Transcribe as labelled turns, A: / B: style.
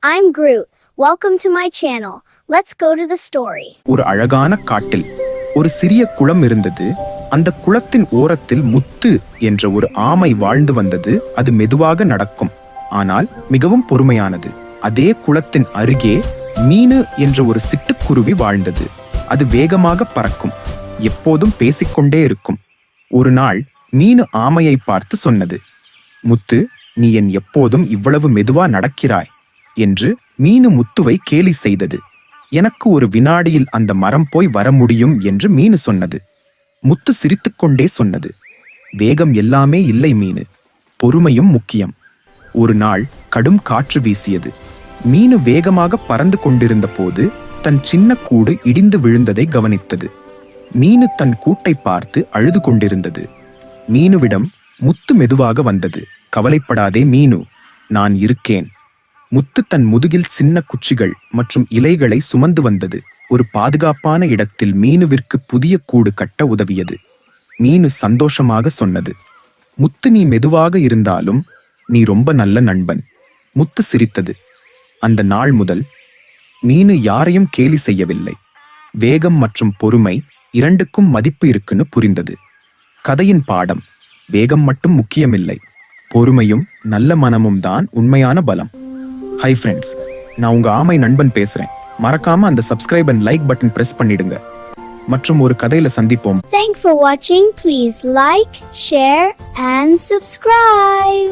A: I'm Groot. Welcome to my channel. Let's go to the story.
B: ஒரு அழகான காட்டில் ஒரு சிறிய குளம் இருந்தது. அந்த குளத்தின் ஓரத்தில் முத்து என்ற ஒரு ஆமை வாழ்ந்து வந்தது. அது மெதுவாக நடக்கும், ஆனால் மிகவும் பொறுமையானது. அதே குளத்தின் அருகே மீனு என்ற ஒரு சிட்டுக்குருவி வாழ்ந்தது. அது வேகமாக பறக்கும், எப்போதும் பேசிக்கொண்டே இருக்கும். ஒரு நாள் மீனு ஆமையை பார்த்து சொன்னது, முத்து, நீ என் எப்போதும் இவ்வளவு மெதுவா நடக்கிறாய் என்று. மீனு முத்துவை கேலி செய்தது. எனக்கு ஒரு வினாடியில் அந்த மரம் போய் வர முடியும் என்று மீனு சொன்னது. முத்து சிரித்துக்கொண்டே சொன்னது, வேகம் எல்லாமே இல்லை மீனு, பொறுமையும் முக்கியம். ஒரு நாள் கடும் காற்று வீசியது. மீனு வேகமாக பறந்து கொண்டிருந்த போது தன் சின்ன கூடு இடிந்து விழுந்ததை கவனித்தது. மீனு தன் கூட்டை பார்த்து அழுது கொண்டிருந்தது. மீனுவிடம் முத்து மெதுவாக வந்தது. கவலைப்படாதே மீனு, நான் இருக்கேன். முத்து தன் முதுகில் சின்ன குச்சிகள் மற்றும் இலைகளை சுமந்து வந்தது. ஒரு பாதுகாப்பான இடத்தில் மீனுவிற்கு புதிய கூடு கட்ட உதவியது. மீனு சந்தோஷமாக சொன்னது, முத்து, நீ மெதுவாக இருந்தாலும் நீ ரொம்ப நல்ல நண்பன். முத்து சிரித்தது. அந்த நாள் முதல் மீனு யாரையும் கேலி செய்யவில்லை. வேகம் மற்றும் பொறுமை இரண்டுக்கும் மதிப்பு இருக்குன்னு புரிந்தது. கதையின் பாடம், வேகம் மட்டும் முக்கியமில்லை, பொறுமையும் நல்ல மனமும் தான் உண்மையான பலம். ஹை ஃப்ரெண்ட்ஸ், நான் உங்க ஆமை நண்பன் பேசுறேன். மறக்காம அந்த subscribe and like button press பண்ணிடுங்க. மற்றும் ஒரு கதையில சந்திப்போம்.
A: Thanks for watching. Please like, share and subscribe.